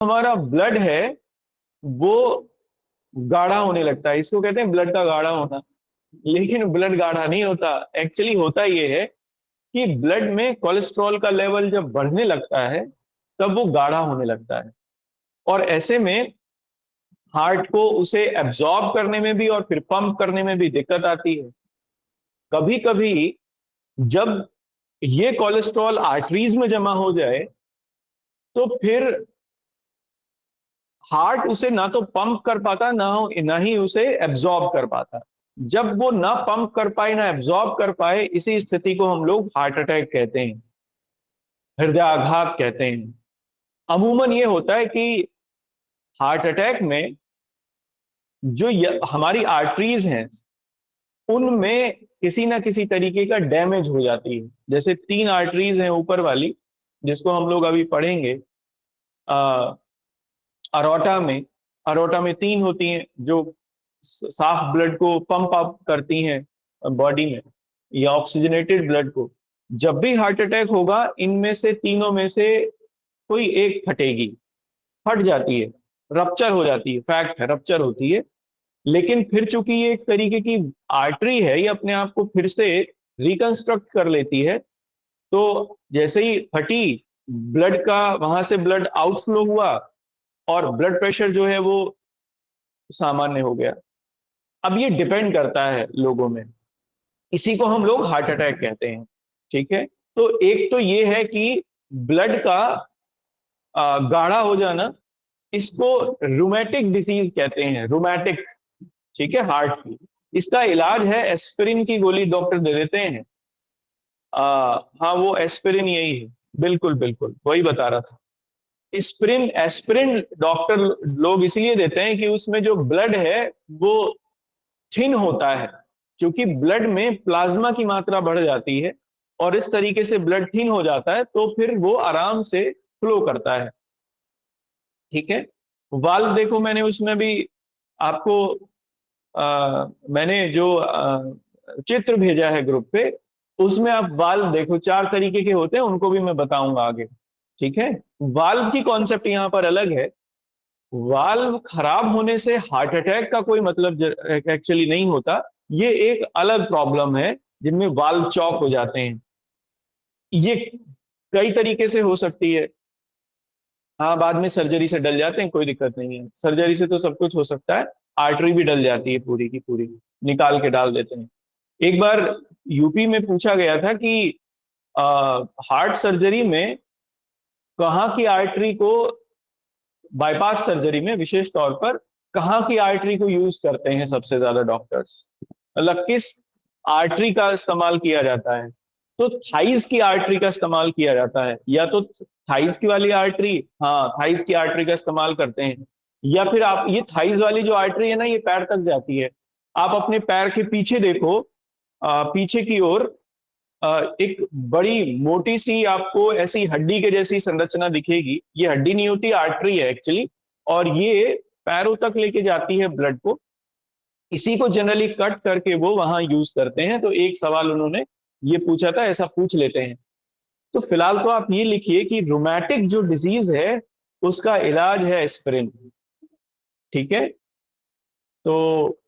हमारा ब्लड है वो गाढ़ा होने लगता है, इसको कहते हैं ब्लड का गाढ़ा होना। लेकिन ब्लड गाढ़ा नहीं होता। एक्चुअली होता यह है कि ब्लड में कोलेस्ट्रॉल का लेवल जब बढ़ने लगता है तब वो गाढ़ा होने लगता है। और ऐसे में हार्ट को उसे एब्जॉर्ब करने में भी और फिर पंप करने में भी दिक्कत आती है। कभी कभी जब ये कोलेस्ट्रॉल आर्टरीज में जमा हो जाए तो फिर हार्ट उसे ना तो पंप कर पाता, ना ही उसे एब्जॉर्ब कर पाता। जब वो ना पंप कर पाए ना एब्जॉर्ब कर पाए, इसी स्थिति को हम लोग हार्ट अटैक कहते हैं, हृदयाघात कहते हैं। अमूमन ये होता है कि हार्ट अटैक में जो हमारी आर्टरीज हैं उनमें किसी ना किसी तरीके का डैमेज हो जाती है। जैसे तीन आर्टरीज हैं ऊपर वाली, जिसको हम लोग अभी पढ़ेंगे। अरोटा में अरोटा में तीन होती हैं जो साफ ब्लड को पंप अप करती हैं बॉडी में, या ऑक्सीजनेटेड ब्लड को। जब भी हार्ट अटैक होगा इनमें से तीनों में से कोई एक फटेगी, फट जाती है, रप्चर हो जाती है, फैक्ट है, रप्चर होती है। लेकिन फिर चूंकि ये एक तरीके की आर्टरी है, ये अपने आप को फिर से रिकंस्ट्रक्ट कर लेती है। तो जैसे ही फटी, ब्लड का वहां से ब्लड आउटफ्लो हुआ और ब्लड प्रेशर जो है वो सामान्य हो गया। अब ये डिपेंड करता है लोगों में, इसी को हम लोग हार्ट अटैक कहते हैं। ठीक है। तो एक तो ये है कि ब्लड का गाढ़ा हो जाना, इसको रूमेटिक डिसीज कहते हैं, रूमेटिक। ठीक है, हार्ट की। इसका इलाज है एस्पिरिन की गोली डॉक्टर दे देते हैं। हाँ, वो एस्पिरिन यही है। बिल्कुल बिल्कुल वही बता रहा था। एस्पिरिन एस्पिरिन डॉक्टर लोग इसलिए देते हैं कि उसमें जो ब्लड है वो थिन होता है। क्योंकि ब्लड में प्लाज्मा की मात्रा बढ़ जाती है और इस तरीके से ब्लड थिन हो जाता है तो फिर वो आराम से फ्लो करता है। ठीक है। वाल्व देखो, मैंने उसमें भी आपको मैंने जो चित्र भेजा है ग्रुप पे, उसमें आप वाल्व देखो, चार तरीके के होते हैं, उनको भी मैं बताऊंगा आगे। ठीक है। वाल्व की कॉन्सेप्ट यहां पर अलग है। वाल्व खराब होने से हार्ट अटैक का कोई मतलब एक्चुअली नहीं होता। ये एक अलग प्रॉब्लम है जिनमें वाल्व चौक हो जाते हैं। ये कई तरीके से हो सकती है। हाँ, बाद में सर्जरी से डल जाते हैं, कोई दिक्कत नहीं है, सर्जरी से तो सब कुछ हो सकता है। आर्टरी भी डल जाती है पूरी की पूरी, निकाल के डाल देते हैं। एक बार यूपी में पूछा गया था कि हार्ट सर्जरी में कहाँ की आर्टरी को, बाईपास सर्जरी में विशेष तौर पर कहाँ की आर्टरी को यूज करते हैं सबसे ज्यादा डॉक्टर्स, मतलब किस आर्टरी का इस्तेमाल किया जाता है। तो थाइस की आर्टरी का इस्तेमाल किया जाता है, या तो थाइस की वाली आर्टरी, हाँ थाइस की आर्टरी का इस्तेमाल करते हैं। या फिर आप ये थाइस वाली जो आर्टरी है ना, ये पैर तक जाती है। आप अपने पैर के पीछे देखो, पीछे की ओर एक बड़ी मोटी सी आपको ऐसी हड्डी के जैसी संरचना दिखेगी। ये हड्डी नहीं होती, आर्टरी है एक्चुअली। और ये पैरों तक लेके जाती है ब्लड को। इसी को जनरली कट करके वो वहां यूज करते हैं। तो एक सवाल उन्होंने ये पूछा था, ऐसा पूछ लेते हैं। तो फिलहाल तो आप ये लिखिए कि रोमैटिक जो डिजीज है उसका इलाज है एस्पिरिन। ठीक है। तो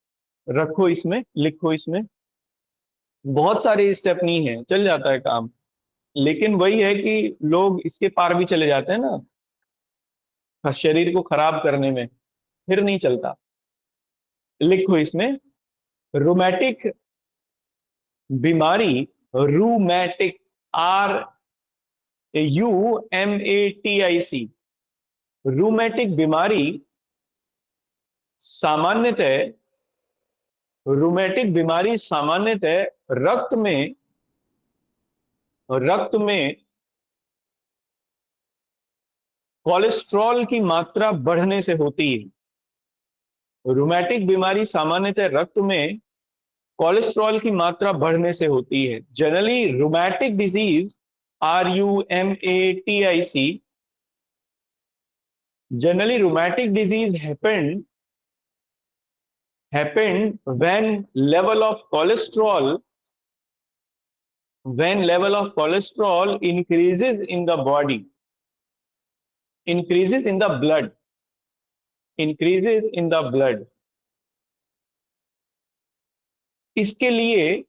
रखो इसमें, लिखो इसमें। बहुत सारे स्टेप नहीं है, चल जाता है काम। लेकिन वही है कि लोग इसके पार भी चले जाते हैं ना, शरीर को खराब करने में, फिर नहीं चलता। लिखो इसमें, रोमैटिक बीमारी, रूमैटिक, RUMATIC, रूमैटिक बीमारी सामान्यतः रूमैटिक बीमारी सामान्यतः रक्त में कोलेस्ट्रॉल की मात्रा बढ़ने से होती है। रूमैटिक बीमारी सामान्यतः रक्त में कोलेस्ट्रॉल की मात्रा बढ़ने से होती है। Generally rheumatic disease, RUMATIC, generally rheumatic disease happened when level of cholesterol increases in the body. Increases in the blood, increases in the blood. इसके लिए,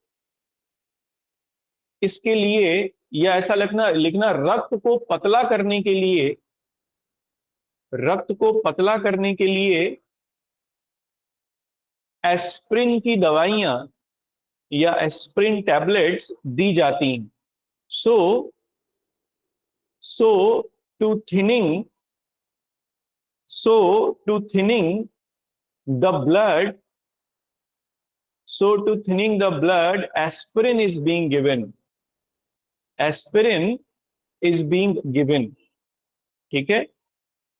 इसके लिए या ऐसा लिखना लिखना रक्त को पतला करने के लिए, रक्त को पतला करने के लिए एस्प्रिन की दवाइयां या एस्प्रिन टैबलेट्स दी जाती हैं। So so to thinning, so to thinning the blood, so to thinning the blood aspirin is being given, aspirin is being given. ठीक है,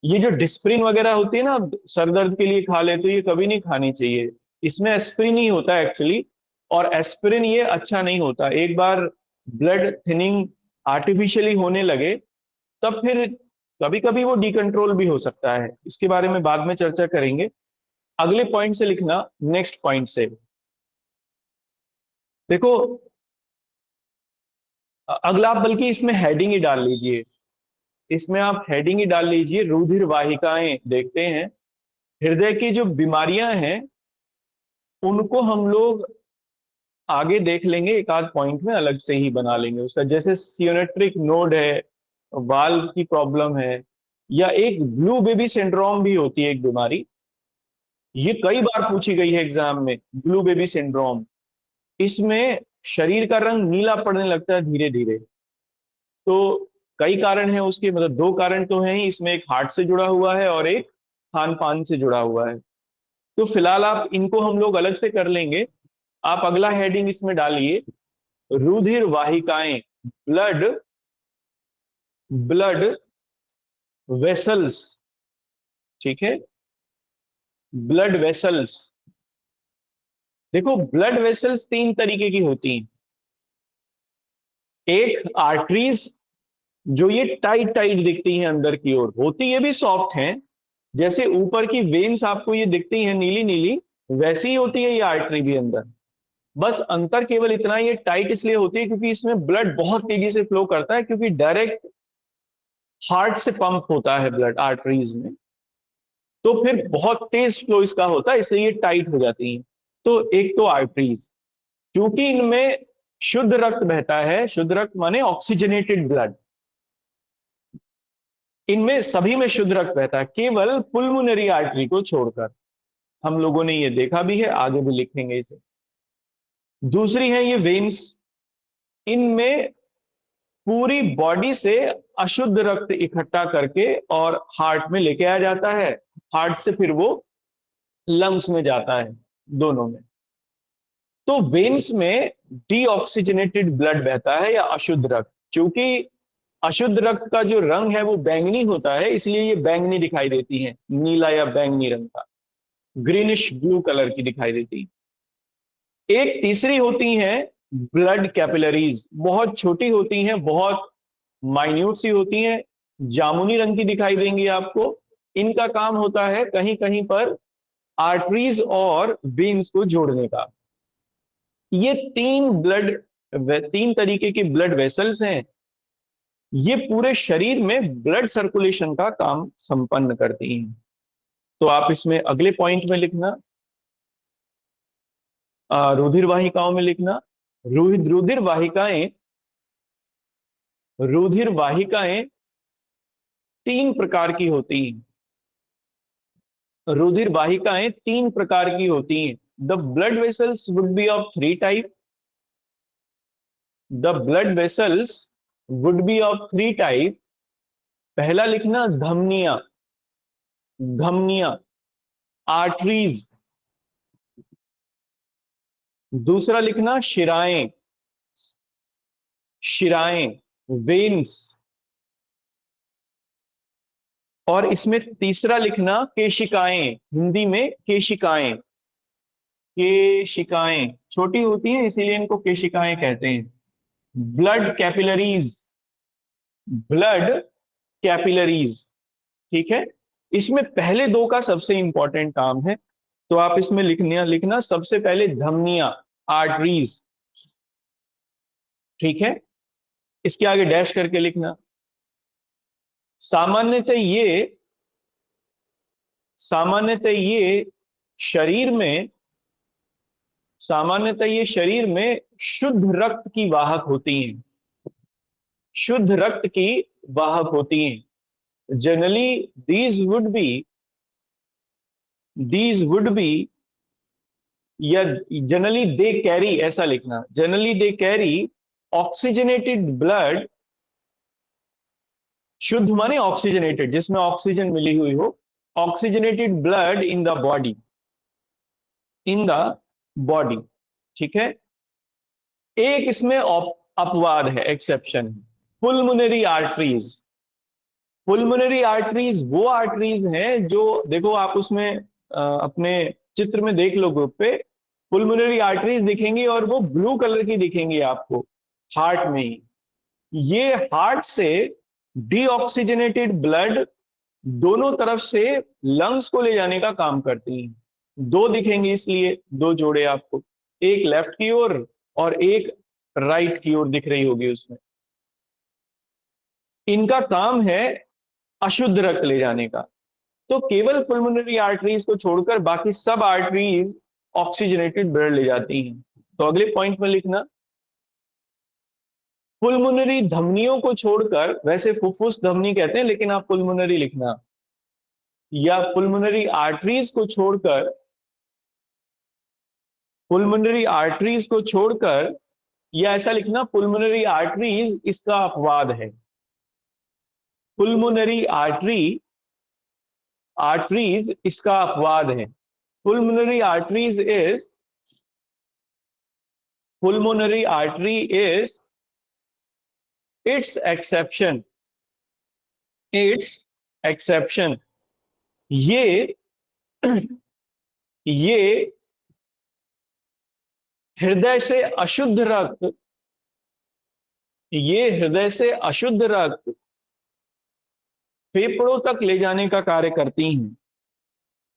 ये जो डिस्प्रिन वगैरह होती है ना, सर दर्द के लिए खा ले, तो ये कभी नहीं खानी चाहिए। इसमें एस्पिरिन ही होता है एक्चुअली, और एस्पिरिन ये अच्छा नहीं होता। एक बार ब्लड थिनिंग आर्टिफिशियली होने लगे तब फिर कभी कभी वो डिकंट्रोल भी हो सकता है। इसके बारे में बाद में चर्चा करेंगे। अगले पॉइंट से लिखना, नेक्स्ट पॉइंट से देखो। अगला आप बल्कि इसमें हेडिंग ही डाल लीजिए, इसमें आप हेडिंग ही डाल लीजिए, रुधिर वाहिकाएं। देखते हैं हृदय की जो बीमारियां हैं उनको हम लोग आगे देख लेंगे, एक आध पॉइंट में अलग से ही बना लेंगे उसका। जैसे सियोनेट्रिक नोड है, वाल्व की प्रॉब्लम है, या एक ब्लू बेबी सिंड्रोम भी होती है एक बीमारी, ये कई बार पूछी गई है एग्जाम में। ब्लू बेबी सिंड्रोम, इसमें शरीर का रंग नीला पड़ने लगता है धीरे धीरे। तो कई कारण हैं उसके, मतलब दो कारण तो हैं ही इसमें, एक हार्ट से जुड़ा हुआ है और एक खान पान से जुड़ा हुआ है। तो फिलहाल आप इनको हम लोग अलग से कर लेंगे। आप अगला हेडिंग इसमें डालिए, रुधिर वाहिकाएं, ब्लड, ब्लड वेसल्स। ठीक है, ब्लड वेसल्स। देखो ब्लड वेसल्स तीन तरीके की होती हैं। एक आर्टरीज, जो ये टाइट टाइट दिखती हैं अंदर की ओर, होती ये भी सॉफ्ट हैं। जैसे ऊपर की वेन्स आपको ये दिखती हैं नीली नीली, वैसी ही होती है ये आर्टरी भी अंदर। बस अंतर केवल इतना, ये टाइट इसलिए होती है क्योंकि इसमें ब्लड बहुत तेजी से फ्लो करता है, क्योंकि डायरेक्ट हार्ट से पंप होता है ब्लड आर्टरीज में, तो फिर बहुत तेज फ्लो इसका होता है, इसलिए ये टाइट हो जाती हैं। तो एक तो आर्टरीज, क्योंकि इनमें शुद्ध रक्त बहता है, शुद्ध रक्त माने ऑक्सीजनेटेड ब्लड, इनमें सभी में शुद्ध रक्त बहता है, केवल पुल्मोनरी आर्टरी को छोड़कर। हम लोगों ने ये देखा भी है, आगे भी लिखेंगे इसे। दूसरी है ये वेन्स, इनमें पूरी बॉडी से अशुद्ध रक्त इकट्ठा करके और हार्ट में लेके आ जाता है, हार्ट से फिर वो लंग्स में जाता है, दोनों में। तो वेन्स में डीऑक्सीजनेटेड ब्लड बहता है या अशुद्ध रक्त। क्योंकि अशुद्ध रक्त का जो रंग है वो बैंगनी होता है, इसलिए ये बैंगनी दिखाई देती है, नीला या बैंगनी रंग का, ग्रीनिश ब्लू कलर की दिखाई देती है। एक तीसरी होती हैं ब्लड कैपिलरीज, बहुत छोटी होती हैं, बहुत माइन्यूट सी होती हैं, जामुनी रंग की दिखाई देंगी आपको। इनका काम होता है कहीं कहीं पर आर्टरीज और वेन्स को जोड़ने का। ये तीन ब्लड, तीन तरीके के ब्लड वेसल्स हैं, ये पूरे शरीर में ब्लड सर्कुलेशन का काम संपन्न करती हैं। तो आप इसमें अगले पॉइंट में लिखना, रुधिर वाहिकाओं में लिखना, रुधिर वाहिकाएं, रुधिर वाहिकाएं तीन प्रकार की होती हैं। रुधिर वाहिकाएं तीन प्रकार की होती हैं। The blood vessels would be of three type, the blood vessels would be of three type. पहला लिखना धमनियां, धमनियां, आर्टरीज। दूसरा लिखना शिराएं, शिराएं, वेन्स। और इसमें तीसरा लिखना केशिकाएं, हिंदी में केशिकाएं, केशिकाएं छोटी होती हैं इसीलिए इनको केशिकाएं कहते हैं। Blood capillaries, blood capillaries. ठीक है, इसमें पहले दो का सबसे इंपॉर्टेंट काम है, तो आप इसमें लिखना लिखना सबसे पहले धमनियां, आर्टरीज। ठीक है, इसके आगे डैश करके लिखना। सामान्यतः ये सामान्यतः ये शरीर में सामान्यतः ये शरीर में शुद्ध रक्त की वाहक होती हैं, शुद्ध रक्त की वाहक होती हैं। Generally these would be these would be या जनरली दे कैरी, ऐसा लिखना, generally they carry oxygenated blood. शुद्ध माने ऑक्सीजनेटेड, जिसमें ऑक्सीजन मिली हुई हो, oxygenated blood in the body, in the body. ठीक है। एक इसमें अपवाद है, एक्सेप्शन है, पुलमोनरी आर्टरीज। पुलमोनरी आर्टरीज वो आर्टरीज हैं जो, देखो आप उसमें अपने चित्र में देख लो ग्रुप पे, पुलमोनरी आर्टरीज दिखेंगी और वो ब्लू कलर की दिखेंगी आपको हार्ट में ही। ये हार्ट से डीऑक्सीजनेटेड ब्लड दोनों तरफ से लंग्स को ले जाने का काम करती हैं। दो दिखेंगे इसलिए, दो जोड़े आपको, एक लेफ्ट की ओर और एक राइट की ओर दिख रही होगी उसमें। इनका काम है अशुद्ध रक्त ले जाने का। तो केवल पुल्मोनरी आर्टरीज को छोड़कर बाकी सब आर्टरीज ऑक्सीजनेटेड ब्लड ले जाती हैं। तो अगले पॉइंट में लिखना, पुल्मोनरी धमनियों को छोड़कर, वैसे फुफ्फुस धमनी कहते हैं लेकिन आप पुल्मोनरी लिखना, या पुल्मोनरी आर्टरीज को छोड़कर, पुल्मोनरी आर्टरीज को छोड़कर, या ऐसा लिखना, पुल्मोनरी आर्टरीज इसका अपवाद है। पुल्मोनरी आर्टरीज इसका अपवाद है। Pulmonary arteries is pulmonary artery is its exception, its exception। ये ये हृदय से अशुद्ध रक्त, ये हृदय से अशुद्ध रक्त फेफड़ों तक ले जाने का कार्य करती हैं,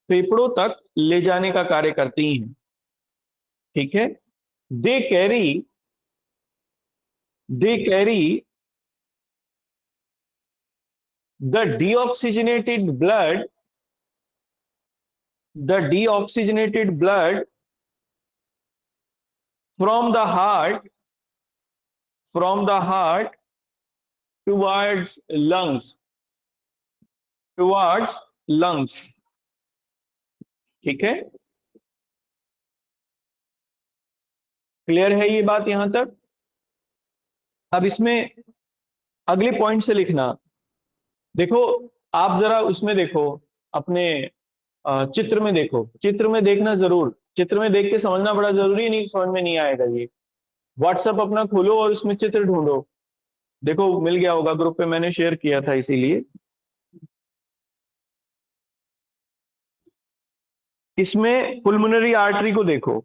फेफड़ों तक ले जाने का कार्य करती हैं। ठीक है। They carry the deoxygenated blood, the deoxygenated blood from the heart towards lungs। ठीक है। क्लियर है ये बात यहां तक? अब इसमें अगले पॉइंट से लिखना। देखो, आप जरा उसमें देखो, अपने चित्र में देखो, चित्र में देखना जरूर, चित्र में देख के समझना बड़ा जरूरी, नहीं समझ में नहीं आएगा ये। व्हाट्सएप अपना खोलो और उसमें चित्र ढूंढो, देखो मिल गया होगा, ग्रुप पे मैंने शेयर किया था इसीलिए। इसमें पुल्मोनरी आर्टरी को देखो,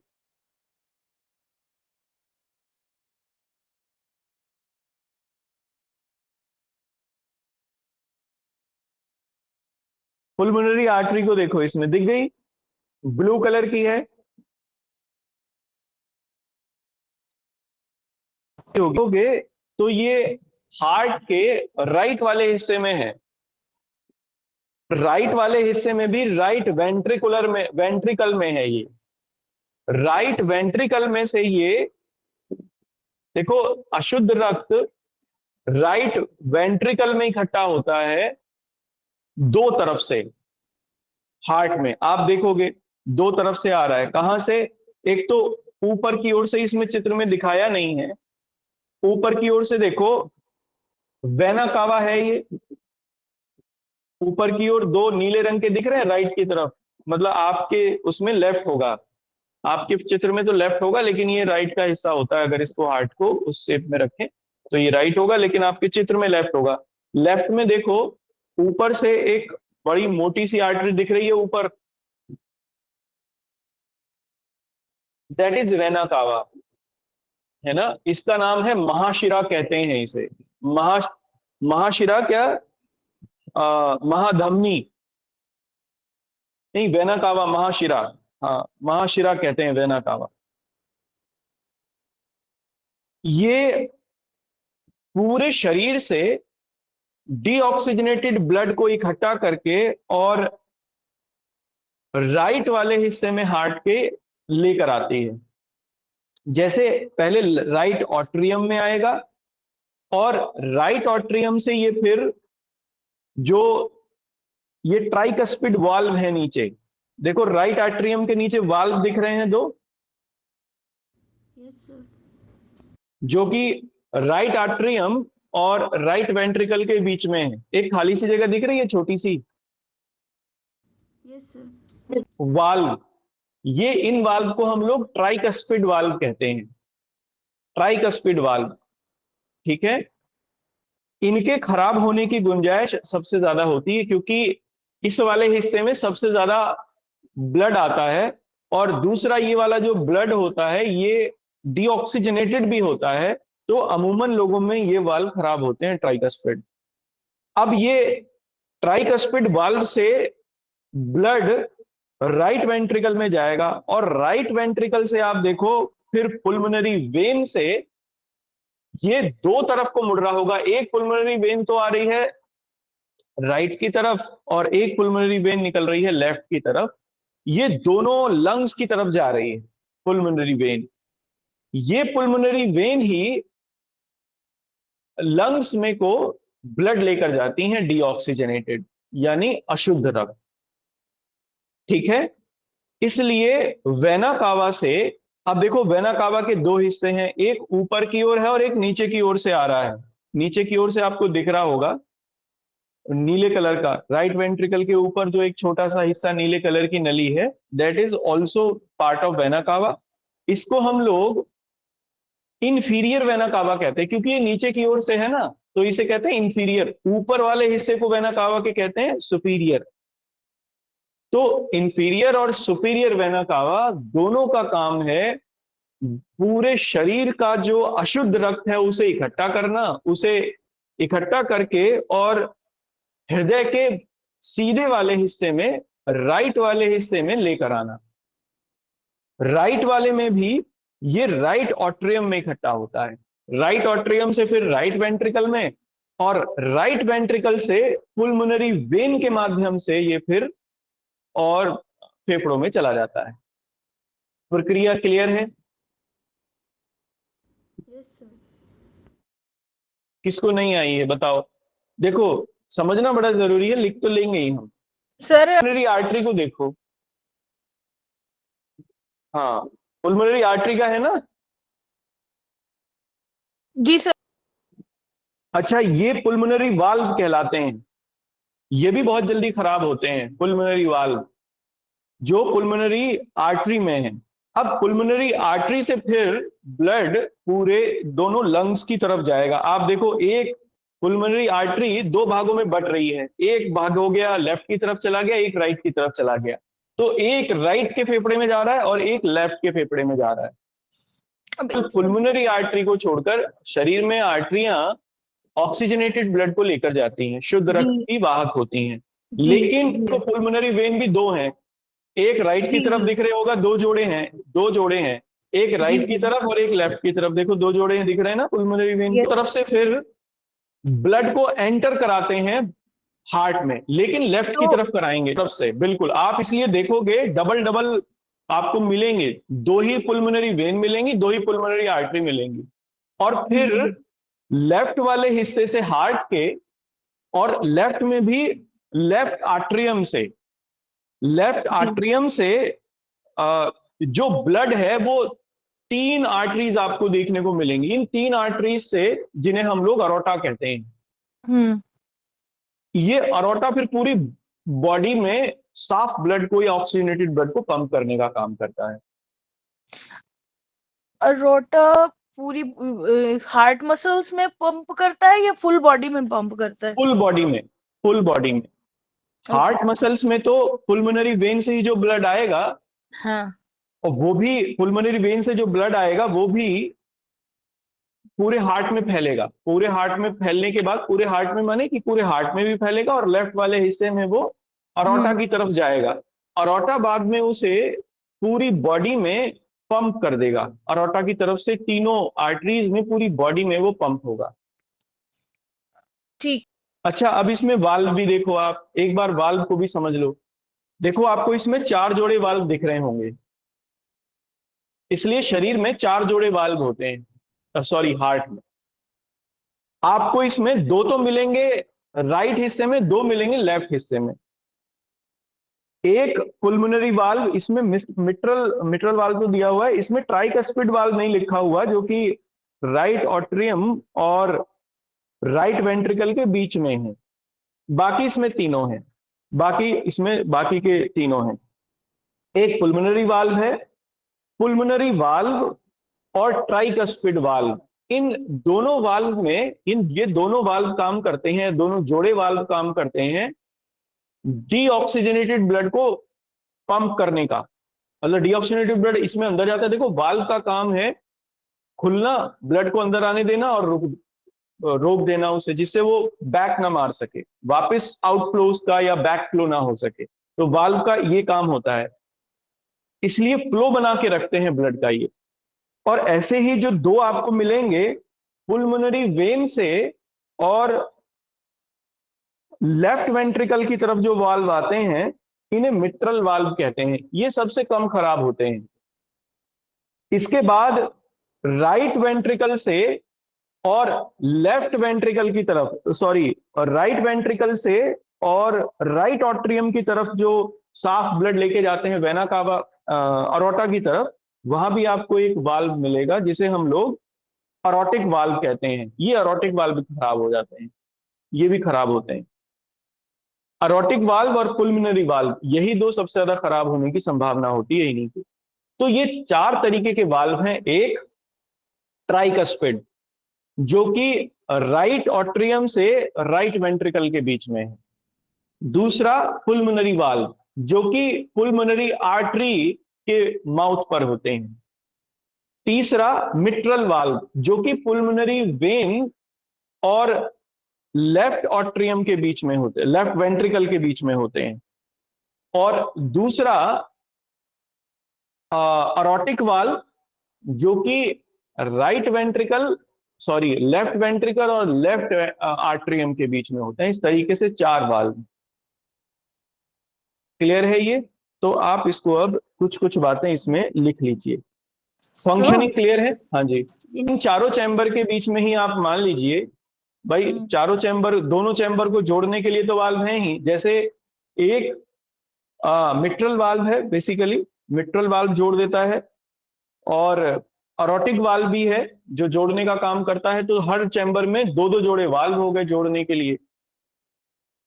पुल्मोनरी आर्टरी को देखो, इसमें दिख गई, ब्लू कलर की है। होगे तो ये हार्ट के राइट वाले हिस्से में है, राइट वाले हिस्से में भी, राइट वेंट्रिकल में है ये, राइट वेंट्रिकल में से ये देखो, अशुद्ध रक्त राइट वेंट्रिकल में इकट्ठा होता है, दो तरफ से। हार्ट में आप देखोगे दो तरफ से आ रहा है, कहां से? एक तो ऊपर की ओर से, इसमें चित्र में दिखाया नहीं है, ऊपर की ओर से देखो, वेना कावा है ये, ऊपर की ओर दो नीले रंग के दिख रहे हैं राइट की तरफ, मतलब आपके उसमें लेफ्ट होगा, आपके चित्र में तो लेफ्ट होगा लेकिन ये राइट का हिस्सा होता है। अगर इसको हार्ट को उस शेप में रखें तो ये राइट होगा, लेकिन आपके चित्र में लेफ्ट होगा। लेफ्ट में देखो, ऊपर से एक बड़ी मोटी सी आर्टरी दिख रही है ऊपर, दैट इज वेना कावा, है ना। इसका नाम है महाशिरा, कहते हैं इसे महाशिरा, क्या महाधमनी नहीं, वेना कावा महाशिरा, हाँ महाशिरा कहते हैं वेना कावा। ये पूरे शरीर से डीऑक्सीजनेटेड ब्लड को इकट्ठा करके और राइट वाले हिस्से में हार्ट के लेकर आती है। जैसे पहले राइट ऑट्रियम में आएगा और राइट ऑट्रियम से ये फिर जो ये ट्राइकस्पिड वाल्व है नीचे, देखो राइट आर्ट्रियम के नीचे वाल्व दिख रहे हैं दो, यस सर। जो कि राइट आर्ट्रियम और राइट वेंट्रिकल के बीच में है। एक खाली सी जगह दिख रही है छोटी सी, यस सर। वाल्व, ये इन वाल्व को हम लोग ट्राइकस्पिड वाल्व कहते हैं, ट्राइकस्पिड वाल्व। ठीक है, इनके खराब होने की गुंजाइश सबसे ज्यादा होती है क्योंकि इस वाले हिस्से में सबसे ज्यादा ब्लड आता है, और दूसरा ये वाला जो ब्लड होता है ये डीऑक्सीजनेटेड भी होता है, तो अमूमन लोगों में ये वाल्व खराब होते हैं ट्राइकस्पिड। अब ये ट्राइकस्पिड वाल्व से ब्लड राइट वेंट्रिकल में जाएगा और राइट वेंट्रिकल से आप देखो फिर पुल्मोनरी वेन से ये दो तरफ को मुड़ रहा होगा। एक पुल्मोनरी वेन तो आ रही है राइट की तरफ और एक पुल्मोनरी वेन निकल रही है लेफ्ट की तरफ। ये दोनों लंग्स की तरफ जा रही है पुल्मोनरी वेन। ये पुल्मोनरी वेन ही लंग्स में को ब्लड लेकर जाती हैं डीऑक्सीजनेटेड, यानी अशुद्ध रक्त। ठीक है, इसलिए वेना कावा से, अब देखो वेना कावा के दो हिस्से हैं, एक ऊपर की ओर है और एक नीचे की ओर से आ रहा है। नीचे की ओर से आपको दिख रहा होगा नीले कलर का, राइट वेंट्रिकल के ऊपर जो एक छोटा सा हिस्सा नीले कलर की नली है, that is also part of vena कावा। इसको हम लोग इंफीरियर वेना कावा कहते हैं क्योंकि ये नीचे की ओर से है ना, तो इसे कहते हैं इंफीरियर। ऊपर वाले हिस्से को वेना कावा के कहते हैं सुपीरियर। तो इंफीरियर और सुपीरियर वेना कावा दोनों का काम है पूरे शरीर का जो अशुद्ध रक्त है उसे इकट्ठा करना, उसे इकट्ठा करके और हृदय के सीधे वाले हिस्से में, राइट वाले हिस्से में लेकर आना। राइट वाले में भी ये राइट ऑट्रियम में इकट्ठा होता है, राइट ऑट्रियम से फिर राइट वेंट्रिकल में, और राइट वेंट्रिकल से पुल्मोनरी वेन के माध्यम से ये फिर और फेफड़ों में चला जाता है। प्रक्रिया क्लियर है? Yes sir. किसको नहीं आई है बताओ? देखो समझना बड़ा जरूरी है, लिख तो लेंगे ही हम। सर पुल्मोनरी आर्टरी को देखो, हाँ पुल्मोनरी आर्टरी का है ना। जी सर। अच्छा, ये पुल्मोनरी वाल्व कहलाते हैं, ये भी बहुत जल्दी खराब होते हैं पुल्मोनरी वाल्व जो पुल्मोनरी आर्टरी में है। अब पुल्मोनरी आर्टरी से फिर ब्लड पूरे दोनों लंग्स की तरफ जाएगा। आप देखो एक पुल्मोनरी आर्टरी दो भागों में बट रही है, एक भाग हो गया लेफ्ट की तरफ चला गया, एक राइट की तरफ चला गया। तो एक राइट के फेफड़े में जा रहा है और एक लेफ्ट के फेफड़े में जा रहा है। तो पुल्मोनरी आर्टरी को छोड़कर शरीर में आर्टरियां ऑक्सीजनेटेड ब्लड को लेकर जाती हैं, शुद्ध रक्त की वाहक होती हैं। लेकिन तो पुल्मोनरी वेन भी दो हैं, एक राइट की तरफ दिख रहे होगा, दो जोड़े हैं, दो जोड़े हैं, एक राइट की तरफ और एक लेफ्ट की तरफ। देखो दो जोड़े हैं दिख रहे हैं ना पुल्मोनरी वेन की तरफ से फिर ब्लड को एंटर कराते हैं हार्ट में, लेकिन लेफ्ट की तरफ कराएंगे तरफ से। बिल्कुल, आप इसलिए देखोगे डबल डबल आपको मिलेंगे, दो ही पुल्मोनरी वेन मिलेंगी, दो ही पुल्मोनरी आर्टरी मिलेंगी। और फिर लेफ्ट वाले हिस्से से हार्ट के, और लेफ्ट में भी लेफ्ट आर्ट्रियम से, लेफ्ट आर्ट्रियम से जो ब्लड है वो तीन आर्टरीज आपको देखने को मिलेंगी। इन तीन आर्टरीज से, जिन्हें हम लोग अरोटा कहते हैं, ये अरोटा फिर पूरी बॉडी में साफ ब्लड को या ऑक्सीजनेटेड ब्लड को पंप करने का काम करता है। अरोटा पूरी हार्ट मसल्स में पंप करता है या फुल बॉडी में पंप करता है? फुल बॉडी में, फुल बॉडी में। हार्ट मसल्स में तो पुल्मोनरी वेन से ही जो ब्लड आएगा, हाँ, और वो भी पुल्मोनरी वेन से जो ब्लड आएगा वो भी पूरे हार्ट में फैलेगा। पूरे हार्ट में फैलने के बाद, पूरे हार्ट में माने कि पूरे हार्ट में भी फैलेगा और लेफ्ट वाले हिस्से में वो अरोटा की तरफ जाएगा। अरोटा बाद में उसे पूरी बॉडी में पंप कर देगा, अरोटा की तरफ से तीनों आर्टरीज में पूरी बॉडी में वो पंप होगा। ठीक। अच्छा, अब इसमें वाल्व भी देखो, आप एक बार वाल्व को भी समझ लो। देखो आपको इसमें 4 जोड़े वाल्व दिख रहे होंगे, इसलिए शरीर में 4 जोड़े वाल्व होते हैं, सॉरी हार्ट में। आपको इसमें दो तो मिलेंगे राइट हिस्से में, दो मिलेंगे लेफ्ट हिस्से में। एक पुल्मोनरी वाल्व इसमें मिट्रल मिट्रल वाल्व तो दिया हुआ है, इसमें ट्राइकस्पिड वाल्व नहीं लिखा हुआ, जो कि राइट ऑट्रियम और राइट वेंट्रिकल के बीच में है। बाकी इसमें तीनों हैं, बाकी के तीनों हैं। एक पुल्मोनरी वाल्व है, पुल्मोनरी वाल्व और ट्राइकस्पिड वाल्व। इन दोनों वाल्व में ये दोनों वाल्व काम करते हैं, दोनों जोड़े वाल्व काम करते हैं डीऑक्सीजनेटेड ब्लड को पंप करने का। मतलब डीऑक्सीजनेटेड ब्लड इसमें अंदर जाता है। देखो वाल्व का काम है खुलना, ब्लड को अंदर आने देना और रोक देना उसे, जिससे वो बैक ना मार सके, वापस आउटफ्लो का या बैक फ्लो ना हो सके। तो वाल्व का ये काम होता है, इसलिए फ्लो बना के रखते हैं ब्लड का ये। और ऐसे ही जो दो आपको मिलेंगे पुल्मोनरी वेन से और लेफ्ट वेंट्रिकल की तरफ जो वाल्व आते हैं, इन्हें मिट्रल वाल्व कहते हैं। ये सबसे कम खराब होते हैं। इसके बाद राइट वेंट्रिकल से और लेफ्ट वेंट्रिकल की तरफ, सॉरी, राइट वेंट्रिकल से और राइट ऑट्रियम की तरफ जो साफ ब्लड लेके जाते हैं वेना कावा अरोटा की तरफ, वहां भी आपको एक वाल्व मिलेगा जिसे हम लोग अरोटिक वाल्व कहते हैं। ये अरोटिक वाल्व भी खराब हो जाते हैं, ये भी खराब होते हैं। अरोटिक वाल्व और पुल्मिनरी वाल्व, यही दो सबसे ज्यादा खराब होने की संभावना होती है इन्हीं की। तो ये 4 तरीके के वाल्व हैं। एक ट्राइकस्पिड, जो कि राइट ऑट्रियम से राइट वेंट्रिकल के बीच में है। दूसरा पुल्मोनरी वाल्व, जो कि पुल्मोनरी आर्टरी के माउथ पर होते हैं। तीसरा मिट्रल वाल्व, जो कि पुल्मोनरी वेन और लेफ्ट ऑट्रियम के बीच में होते हैं, लेफ्ट वेंट्रिकल के बीच में होते हैं। और दूसरा अरोटिक वाल्व, जो कि right ventricle, sorry, left ventricle और लेफ्ट आर्ट्रियम के बीच में होते हैं। इस तरीके से 4 वाल्व। क्लियर है ये? तो आप इसको अब कुछ कुछ बातें इसमें लिख लीजिए। फंक्शनिंग क्लियर है? हाँ जी। इन चारों चैम्बर के बीच में ही आप मान लीजिए भाई, चारों चैम्बर, दोनों चैम्बर को जोड़ने के लिए तो वाल्व हैं ही। जैसे एक मिट्रल वाल्व है, बेसिकली मिट्रल वाल्व जोड़ देता है, और अरोटिक वाल्व भी है जो जोड़ने का काम करता है। तो हर चैम्बर में दो दो जोड़े वाल्व हो गए जोड़ने के लिए।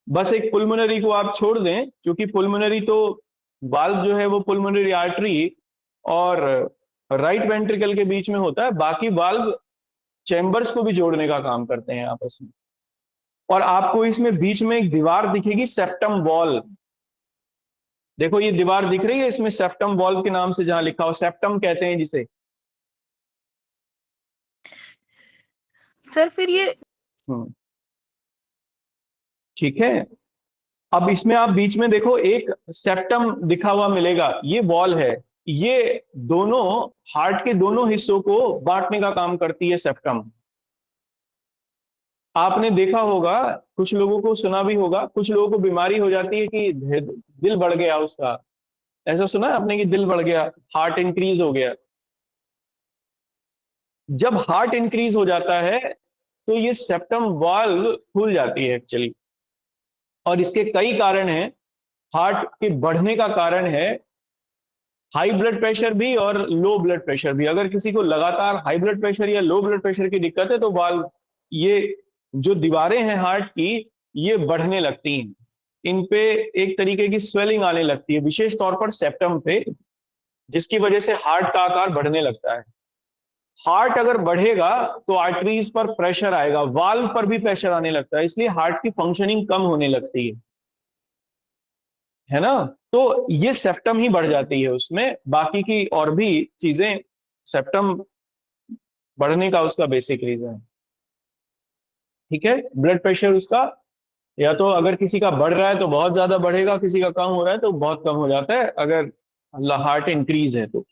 बस एक पुल्मोनरी को आप छोड़ दें, क्योंकि पुल्मोनरी तो वाल्व जो है वो पुल्मोनरी आर्टरी और राइट वेंट्रिकल के बीच में होता है। बाकी वाल्व चैम्बर्स को भी जोड़ने का काम करते हैं आपस में। और आपको इसमें बीच में एक दीवार दिखेगी, सेप्टम वॉल। देखो ये दीवार दिख रही है इसमें, सेप्टम वॉल्व के नाम से जहां लिखा हो, सेप्टम कहते हैं जिसे। सर फिर ये ठीक है। अब इसमें आप बीच में देखो एक सेप्टम दिखा हुआ मिलेगा, ये वॉल है। ये दोनों हार्ट के दोनों हिस्सों को बांटने का काम करती है सेप्टम। आपने देखा होगा, कुछ लोगों को सुना भी होगा, कुछ लोगों को बीमारी हो जाती है कि दिल बढ़ गया उसका। ऐसा सुना है आपने कि दिल बढ़ गया, हार्ट इंक्रीज हो गया। जब हार्ट इंक्रीज हो जाता है तो ये सेप्टम वाल्व खुल जाती है एक्चुअली। और इसके कई कारण हैं। हार्ट के बढ़ने का कारण है हाई ब्लड प्रेशर भी और लो ब्लड प्रेशर भी। अगर किसी को लगातार हाई ब्लड प्रेशर या लो ब्लड प्रेशर की दिक्कत है तो वाल्व, ये जो दीवारें हैं हार्ट की, ये बढ़ने लगती हैं। इन पे एक तरीके की स्वेलिंग आने लगती है, विशेष तौर पर सेप्टम पे, जिसकी वजह से हार्ट का आकार बढ़ने लगता है। हार्ट अगर बढ़ेगा तो आर्टरीज पर प्रेशर आएगा, वाल्व पर भी प्रेशर आने लगता है, इसलिए हार्ट की फंक्शनिंग कम होने लगती है ना। तो ये सेप्टम ही बढ़ जाती है उसमें, बाकी की और भी चीजें सेप्टम बढ़ने का उसका बेसिक रीजन है। ठीक है, ब्लड प्रेशर उसका, या तो अगर किसी का बढ़ रहा है तो बहुत ज्यादा बढ़ेगा, किसी का कम हो रहा है तो बहुत कम हो जाता है, अगर हार्ट इंक्रीज है तो।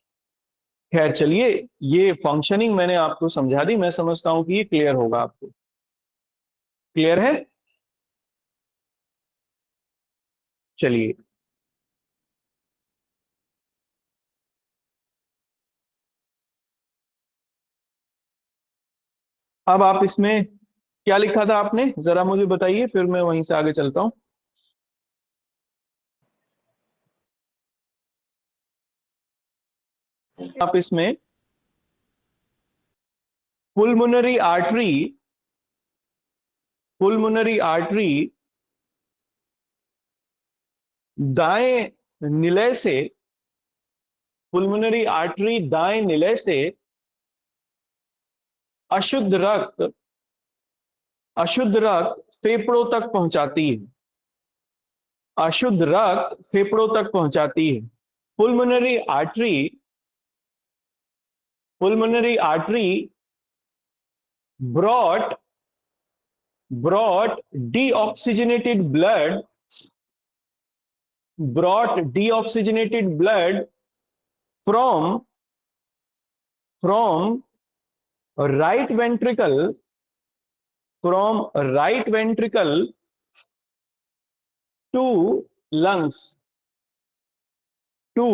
खैर चलिए, ये फंक्शनिंग मैंने आपको समझा दी। मैं समझता हूं कि ये क्लियर होगा आपको। क्लियर है? चलिए, अब आप इसमें क्या लिखा था आपने, जरा मुझे बताइए, फिर मैं वहीं से आगे चलता हूं। आप इसमें पुलमोनरी आर्टरी, पुलमोनरी आर्टरी दाएं निलय से, पुलमोनरी आर्टरी दाएं निलय से अशुद्ध रक्त, अशुद्ध रक्त फेफड़ों तक पहुंचाती है, अशुद्ध रक्त फेफड़ों तक पहुंचाती है। Pulmonary artery, pulmonary artery brought, brought deoxygenated blood, brought deoxygenated blood from from right ventricle, from right ventricle to lungs, to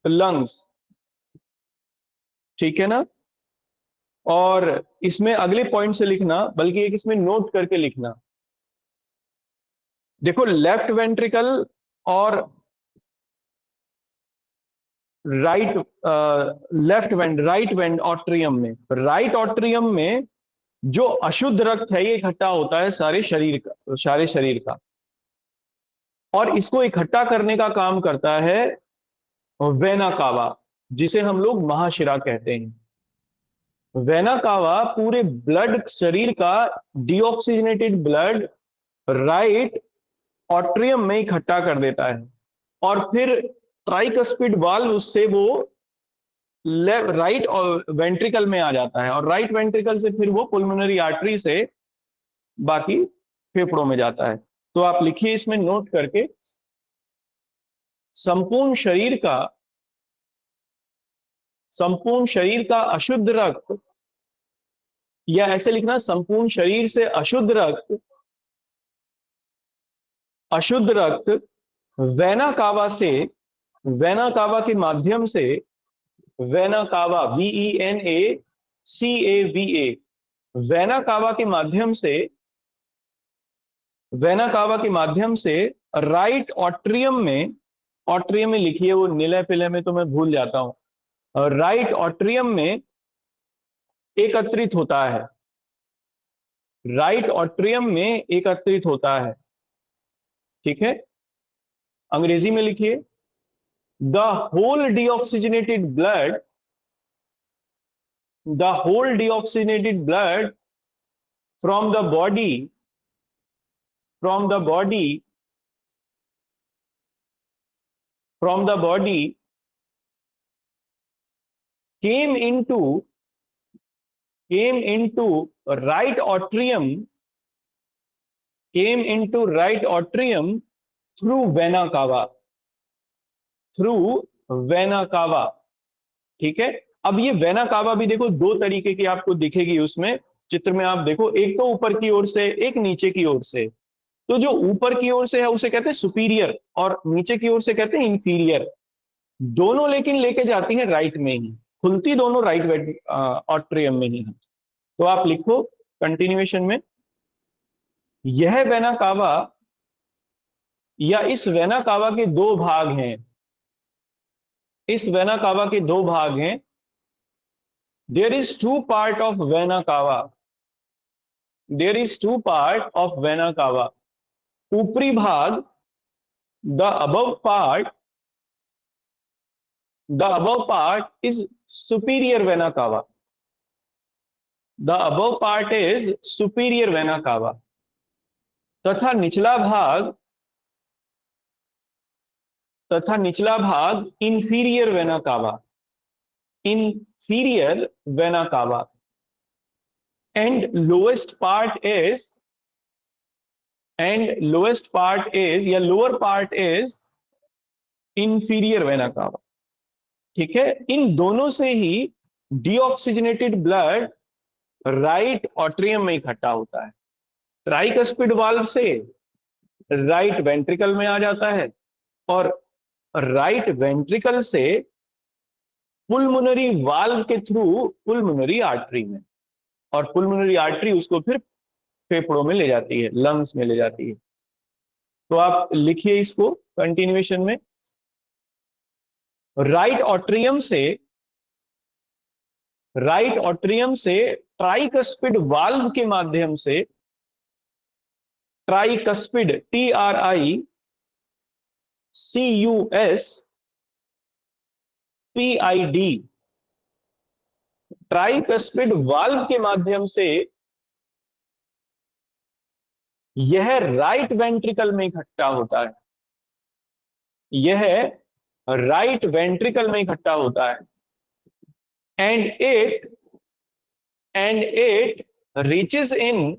lungs। ठीक है ना? और इसमें अगले पॉइंट से लिखना, बल्कि एक इसमें नोट करके लिखना। देखो, लेफ्ट वेंट्रिकल और right, left went, right went atrium में, राइट ऑट्रियम में जो अशुद्ध रक्त है ये इकट्ठा होता है सारे शरीर का, सारे शरीर का, और इसको इकट्ठा करने का काम करता है वेना कावा, जिसे हम लोग महाशिरा कहते हैं। वेना कावा पूरे ब्लड, शरीर का डीऑक्सीजनेटेड ब्लड राइट ऑट्रियम में इकट्ठा कर देता है, और फिर ट्राइकस्पिड वाल्व उससे वो राइट वेंट्रिकल में आ जाता है, और राइट वेंट्रिकल से फिर वो पुल्मोनरी आर्टरी से बाकी फेफड़ों में जाता है। तो आप लिखिए इसमें नोट करके, संपूर्ण शरीर का, संपूर्ण शरीर का अशुद्ध रक्त, या ऐसे लिखना, संपूर्ण शरीर से अशुद्ध रक्त, अशुद्ध रक्त वेना कावा से, वेना कावा के माध्यम से, vena cava, VENACAVA, vena cava के माध्यम से, वेना कावा के माध्यम से राइट ऑट्रियम में, ऑट्रियम में लिखिए, वो निलय पिलय में तो मैं भूल जाता हूं, राइट ऑट्रियम में एकत्रित होता है, राइट ऑट्रियम में एकत्रित होता है। ठीक है, अंग्रेजी में लिखिए, the whole deoxygenated blood, the whole deoxygenated blood from the body, from the body, from the body came into right atrium, came into right atrium through vena cava, through vena cava। ठीक है, अब ये vena cava भी देखो दो तरीके की आपको दिखेगी उसमें चित्र में, आप देखो, एक तो ऊपर की ओर से, एक नीचे की ओर से। तो जो ऊपर की ओर से है उसे कहते हैं सुपीरियर, और नीचे की ओर से कहते हैं इंफीरियर। दोनों लेकिन लेके जाती हैं राइट में ही, खुलती दोनों राइट ऑट्रियम में ही है। तो आप लिखो कंटिन्यूएशन में, यह वेना कावा, या इस वेना कावा के दो भाग हैं, इस वेना कावा के दो भाग हैं। There is two part of vena cava, there is two part of vena cava. ऊपरी भाग, the above part, the above part is superior vena cava, the above part is superior vena cava, तथा निचला भाग, तथा निचला भाग inferior vena cava, inferior vena cava, and lowest part is, and lowest part is, या lower part is inferior vena cava। ठीक है, इन दोनों से ही डीऑक्सीजनेटेड ब्लड राइट ऑट्रियम में इकट्ठा होता है, ट्राइकस्पिड वाल्व से राइट वेंट्रिकल में आ जाता है और राइट वेंट्रिकल से पुलमोनरी वाल्व के थ्रू पुलमोनरी आर्टरी में, और पुलमोनरी आर्टरी उसको फिर फेफड़ों में ले जाती है, लंग्स में ले जाती है। तो आप लिखिए इसको कंटिन्यूएशन में, राइट ऑट्रियम से ट्राइकस्पिड वाल्व के माध्यम से, ट्राइकस्पिड TRICUSPID, ट्राइकस्पिड वाल्व के माध्यम से यह राइट वेंट्रिकल में इकट्ठा होता है, यह राइट वेंट्रिकल में इकट्ठा होता है, and it reaches in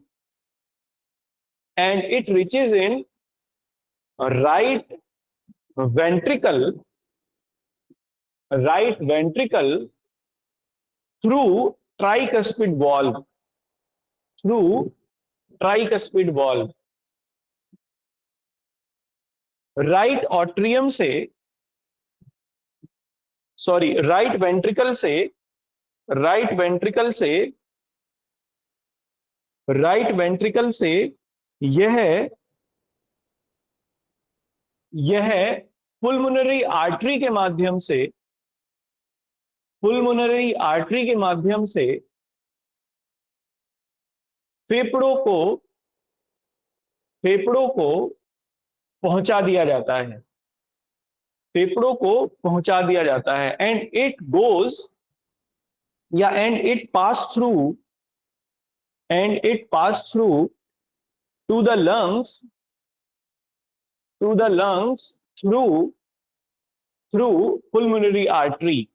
right ventricle through tricuspid valve, right atrium से, सॉरी राइट वेंट्रिकल से यह पुलमोनरी आर्टरी के माध्यम से फेफड़ों को पहुंचा दिया जाता है, and it pass through to the lungs through pulmonary artery.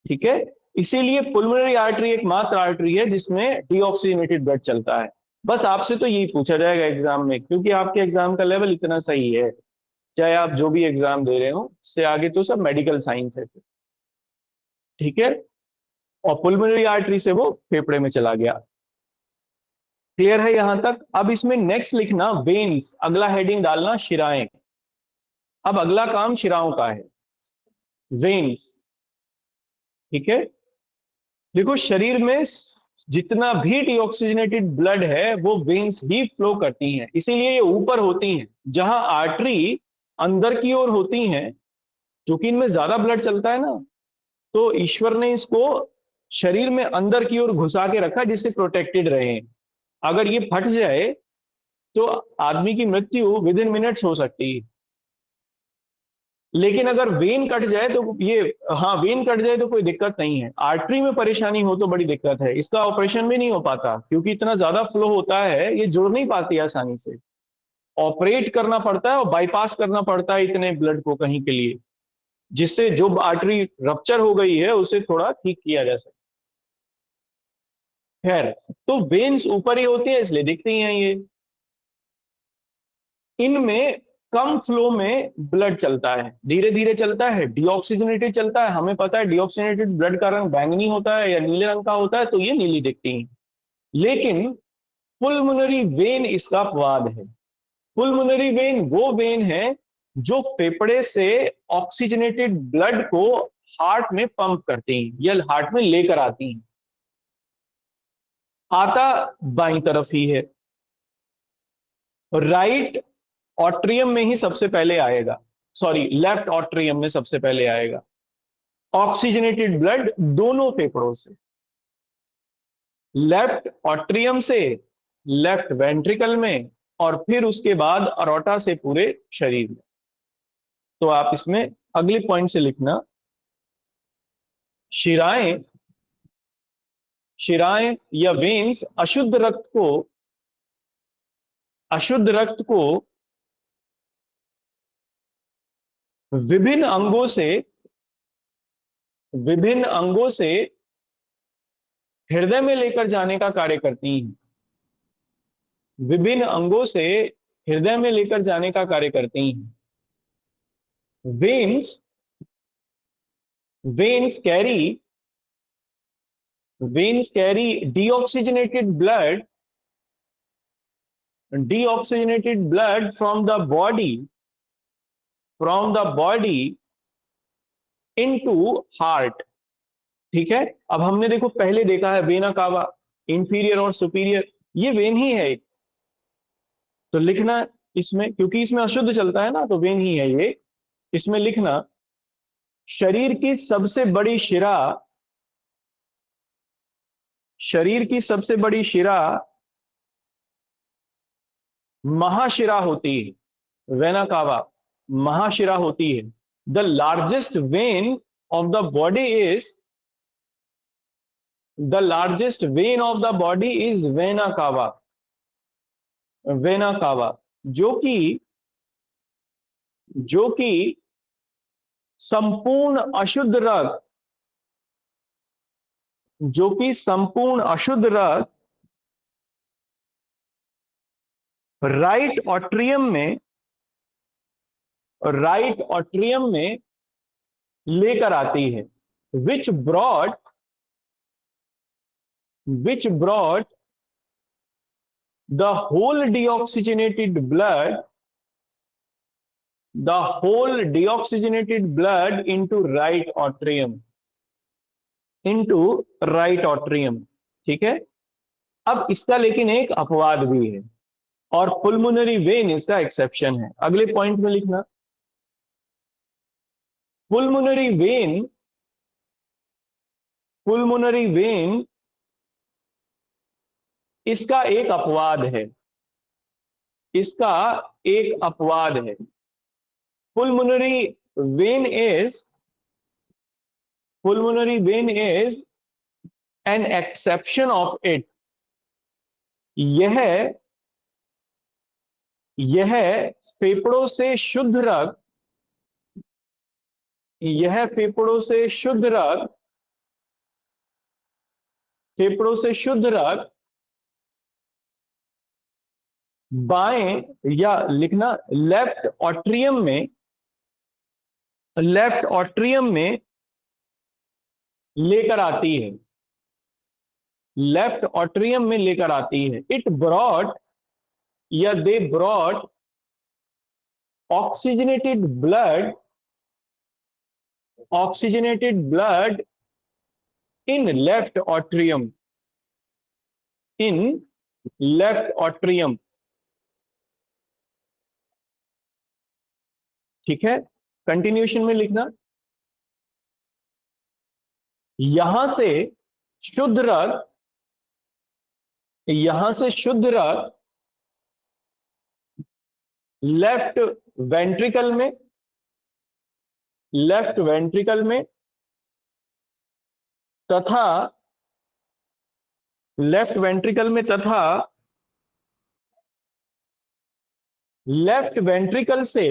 ठीक है, इसीलिए पुलमोनरी आर्टरी एकमात्र आर्टरी है जिसमें डीऑक्सीजनेटेड ब्लड चलता है। बस आपसे तो यही पूछा जाएगा एग्जाम में, क्योंकि आपके एग्जाम का लेवल इतना सही है, चाहे आप जो भी एग्जाम दे रहे हो, इससे आगे तो सब मेडिकल साइंस है। ठीक है, और पुलमोनरी आर्टरी से वो फेफड़े में चला गया। क्लियर है यहां तक? अब इसमें नेक्स्ट लिखना वेन्स, अगला हेडिंग डालना शिराएं। अब अगला काम शिराओं का है, वेन्स। ठीक है, देखो शरीर में जितना भी डीऑक्सीजनेटेड ब्लड है वो वेन्स ही फ्लो करती हैं, इसीलिए ये ऊपर होती हैं। जहां आर्टरी अंदर की ओर होती हैं, क्योंकि इनमें ज्यादा ब्लड चलता है ना, तो ईश्वर ने इसको शरीर में अंदर की ओर घुसा के रखा जिससे प्रोटेक्टेड रहे। अगर ये फट जाए तो आदमी की मृत्यु विद इन मिनट्स हो सकती है। लेकिन अगर वेन कट जाए तो वेन कट जाए तो कोई दिक्कत नहीं है। आर्टरी में परेशानी हो तो बड़ी दिक्कत है, इसका ऑपरेशन भी नहीं हो पाता क्योंकि इतना ज्यादा फ्लो होता है, ये जुड़ नहीं पाती आसानी से। ऑपरेट करना पड़ता है और बाईपास करना पड़ता है इतने ब्लड को कहीं के लिए, जिससे जो आर्टरी रप्चर हो गई है उसे थोड़ा ठीक किया जा सके। खैर, तो वेन्स ऊपर ही होती है इसलिए दिखती हैं ये। इनमें कम फ्लो में ब्लड चलता है, धीरे धीरे चलता है, डीऑक्सीजनेटेड चलता है। हमें पता है डीऑक्सीजनेटेड ब्लड का रंग बैंगनी होता है या नीले रंग का होता है, तो ये नीली दिखती है। लेकिन पुलमोनरी वेन इसका अपवाद है। पुलमोनरी वेन वो वेन है जो फेफड़े से ऑक्सीजनेटेड ब्लड को हार्ट में पंप करती हैं या हार्ट में लेकर आती हैं। आता बाईं तरफ ही है, राइट ऑट्रियम में ही सबसे पहले आएगा, सॉरी लेफ्ट ऑट्रियम में सबसे पहले आएगा ऑक्सीजनेटेड ब्लड दोनों फेफड़ों से, लेफ्ट ऑट्रियम से लेफ्ट वेंट्रिकल में, और फिर उसके बाद अरोटा से पूरे शरीर में। तो आप इसमें अगले पॉइंट से लिखना, शिराएं या वेन्स अशुद्ध रक्त को विभिन्न अंगों से हृदय में लेकर जाने का कार्य करती हैं। विभिन्न अंगों से हृदय में लेकर जाने का कार्य करती हैं। veins carry deoxygenated blood deoxygenated blood from the body into heart। ठीक है, अब हमने देखो पहले देखा है वेना कावा, इंफीरियर और सुपीरियर, ये वेन ही है, तो लिखना इसमें, क्योंकि इसमें अशुद्ध चलता है ना, तो वेन ही है ये। इसमें लिखना शरीर की सबसे बड़ी शिरा, शरीर की सबसे बड़ी शिरा महाशिरा होती है, वेना कावा महाशिरा होती है। The largest when of the body is, the largest when of the body is vena cava, vena cava, जो कि संपूर्ण अशुद्ध रक्त, जो कि संपूर्ण अशुद्ध रक्त राइट ऑट्रियम में, राइट ऑट्रियम में लेकर आती है, विच broad the whole deoxygenated blood, the whole deoxygenated blood into right atrium, into right atrium। ठीक है, अब इसका लेकिन एक अपवाद भी है, और पुल्मोनरी वेन इसका एक्सेप्शन है। अगले पॉइंट में लिखना, पुल्मोनरी वेन, पुल्मोनरी वेन इसका एक अपवाद है, इसका एक अपवाद है। Pulmonary vein is, pulmonary vein is an exception of it. यह फेफड़ों से शुद्ध रक्त, यह फेफड़ों से शुद्ध रक्त, फेफड़ों से शुद्ध रक्त बाएं, या लिखना लेफ्ट ऑट्रियम में, लेफ्ट ऑट्रियम में लेकर आती है, लेफ्ट ऑट्रियम में लेकर आती है। इट ब्रॉट, या they brought oxygenated blood, oxygenated blood in left atrium, in left atrium. ठीक है, कंटिन्यूएशन में लिखना, यहां से शुद्ध रक्त, यहां से शुद्ध रक्त लेफ्ट वेंट्रिकल में, लेफ्ट वेंट्रिकल में तथा, लेफ्ट वेंट्रिकल में तथा लेफ्ट वेंट्रिकल से,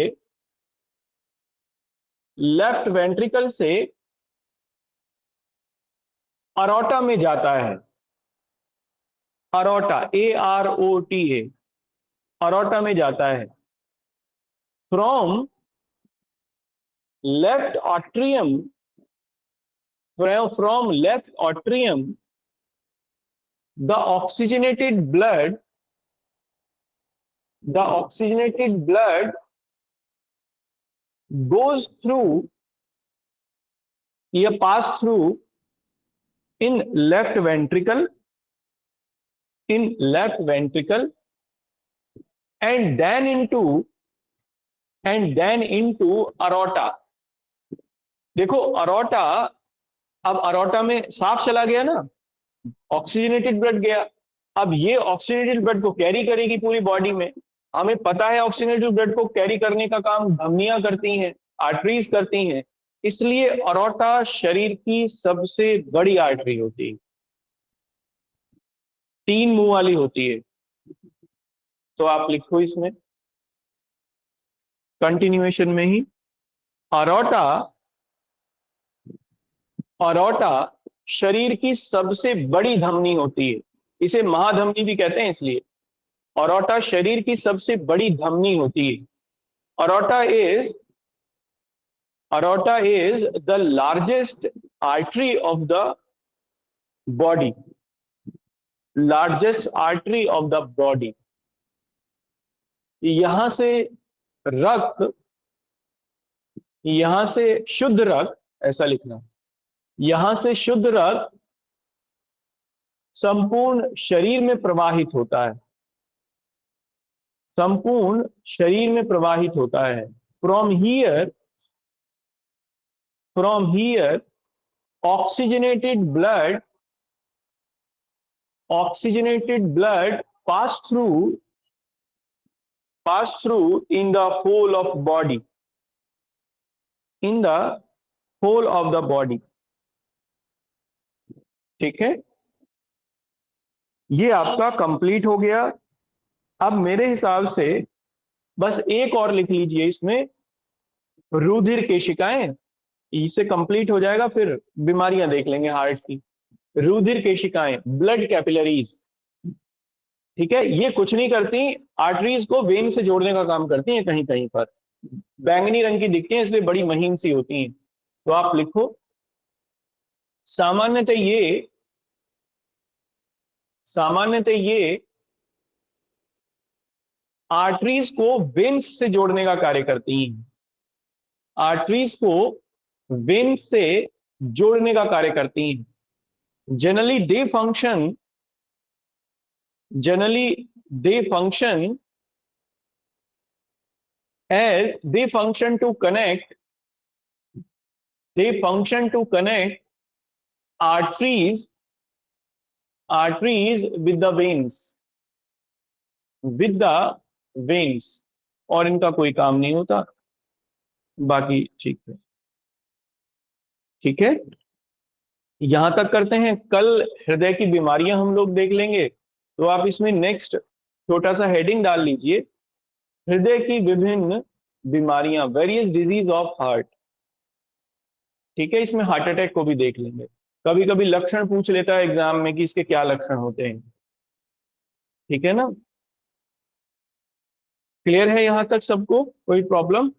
लेफ्ट वेंट्रिकल से अरोटा में जाता है, अरोटा, AROTA, अरोटा में जाता है। From left atrium, from left atrium the oxygenated blood, the oxygenated blood goes through, pass through in left ventricle, in left ventricle, and then into aorta। देखो aorta, अब aorta में साफ चला गया ना, ऑक्सीजनेटेड ब्लड गया, अब ये ऑक्सीजनेटेड ब्लड को कैरी करेगी पूरी बॉडी में। हमें पता है ऑक्सीजनेटेड ब्लड को कैरी करने का काम धमनियां करती हैं, आर्टरीज करती हैं, इसलिए अरोटा शरीर की सबसे बड़ी आर्टरी होती है, 3 मुंह वाली होती है। तो आप लिखो इसमें कंटिन्यूएशन में ही, अरोटा, अरोटा शरीर की सबसे बड़ी धमनी होती है, इसे महाधमनी भी कहते हैं इसलिए। अरोटा शरीर की सबसे बड़ी धमनी होती है। Aorta is the largest artery of the body, largest artery of the body. यहां से रक्त, यहां से शुद्ध रक्त, ऐसा लिखना, यहां से शुद्ध रक्त संपूर्ण शरीर में प्रवाहित होता है, संपूर्ण शरीर में प्रवाहित होता है। From here oxygenated blood, oxygenated blood pass through in the whole of body, in the whole of the body। ठीक है, ये आपका कंप्लीट हो गया। अब मेरे हिसाब से बस एक और लिख लीजिए इसमें, रुधिर केशिकाएं, इससे कंप्लीट हो जाएगा, फिर बीमारियां देख लेंगे हार्ट की। रुधिर केशिकाएं, ब्लड कैपिलरीज, ठीक है, ये कुछ नहीं करती, आर्टरीज को वेन से जोड़ने का काम करती हैं, कहीं कहीं पर बैंगनी रंग की दिखती हैं, इसलिए बड़ी महीन सी होती हैं। तो आप लिखो, सामान्यतः ये आर्टरीज को वेन्स से जोड़ने का कार्य करती हैं, आर्टरीज को वेन्स से जोड़ने का कार्य करती हैं। generally they function as they function to connect arteries with the veins, और इनका कोई काम नहीं होता, बाकी ठीक है। ठीक है, यहां तक करते हैं। कल हृदय की बीमारियां हम लोग देख लेंगे, तो आप इसमें नेक्स्ट छोटा सा हेडिंग डाल लीजिए, हृदय की विभिन्न बीमारियां, वेरियस डिजीज ऑफ हार्ट। ठीक है, इसमें हार्ट अटैक को भी देख लेंगे, कभी कभी लक्षण पूछ लेता है एग्जाम में कि इसके क्या लक्षण होते हैं। ठीक है ना, क्लियर है यहां तक सबको, कोई प्रॉब्लम?